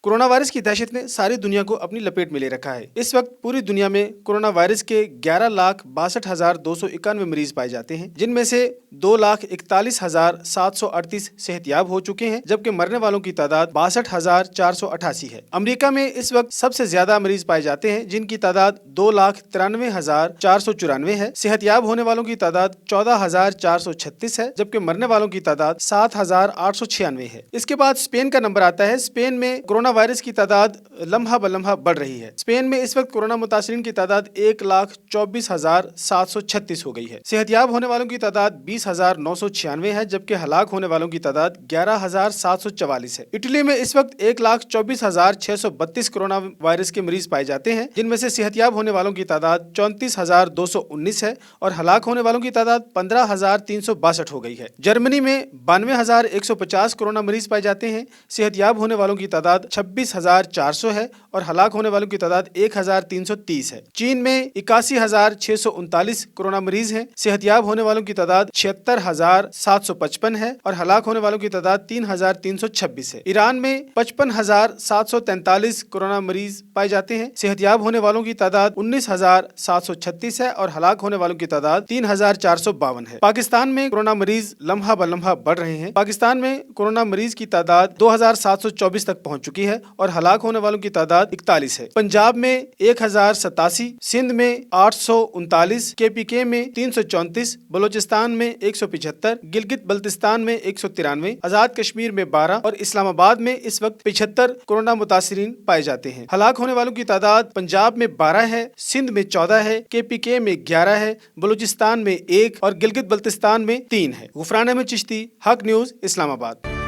Corona virus की दहशत ने सारी दुनिया को अपनी लपेट में ले रखा है। इस वक्त पूरी दुनिया में कोरोना वायरस के 11,62,291 मरीज पाए जाते हैं, जिनमें से 2,41,738 सेहतयाब हो चुके हैं, जबकि मरने वालों की तादाद 62,488 है। अमेरिका में इस वक्त सबसे ज्यादा मरीज पाए जाते हैं, जिनकी तादाद 2,93,494 है। सेहतयाब होने वालों की तादाद 14,436 है, जबकि मरने वालों की तादाद 7,896 है। इसके बाद स्पेन का नंबर आता है। स्पेन में कोरोना वायरस की तादाद लम्हा ब लम्हा बढ़ रही है। स्पेन में इस वक्त कोरोना मुतासिरीन की तादाद 1,24,736 हो गई है। सेहतयाब होने वालों की तादाद 20,996 है, जबकि हलाक होने वालों की तादाद 11,744 है। इटली में इस वक्त 1,24,632 कोरोना वायरस के मरीज पाए जाते हैं, जिनमें से सेहतयाब होने वालों की तादाद 34,219 है और हलाक होने वालों की तादाद 15,362 हो गई है। जर्मनी में 92,150 कोरोना मरीज पाए जाते हैं। सेहतयाब होने वालों की तादाद 26,400 है और हलाक होने वालों की तादाद 1,330 है। चीन में 81,639 कोरोना मरीज हैं। सेहतयाब होने वालों की तादाद 76,755 है और हलाक होने वालों की तादाद 3,326 है। ईरान में 55,743 कोरोना मरीज पाए जाते हैं। सेहतयाब होने वालों की तादाद 19,736 है और हलाक होने वालों की तादाद 3,452 है। पाकिस्तान में कोरोना मरीज लम्हा ब लम्हा बढ़ रहे हैं। पाकिस्तान में कोरोना मरीज की तादाद 2,724 तक पहुंच चुकी है और हलाक होने वालों की तादाद 41 है। पंजाब में 1,087, सिंध में 839, KPK में 334, बलोचिस्तान में 175, गिलगित बल्तिस्तान में 193, आजाद कश्मीर में 12 और इस्लामाबाद में इस वक्त 75 कोरोना मुतासिरीन पाए जाते हैं। हलाक होने वालों की तादाद पंजाब में 12 है, सिंध में 14 है, KPK में 11 है, बलोचिस्तान में 1 और गिलगित बल्तिस्तान में 3 है। गुफरान अहमद चिश्ती, हक न्यूज, इस्लामाबाद।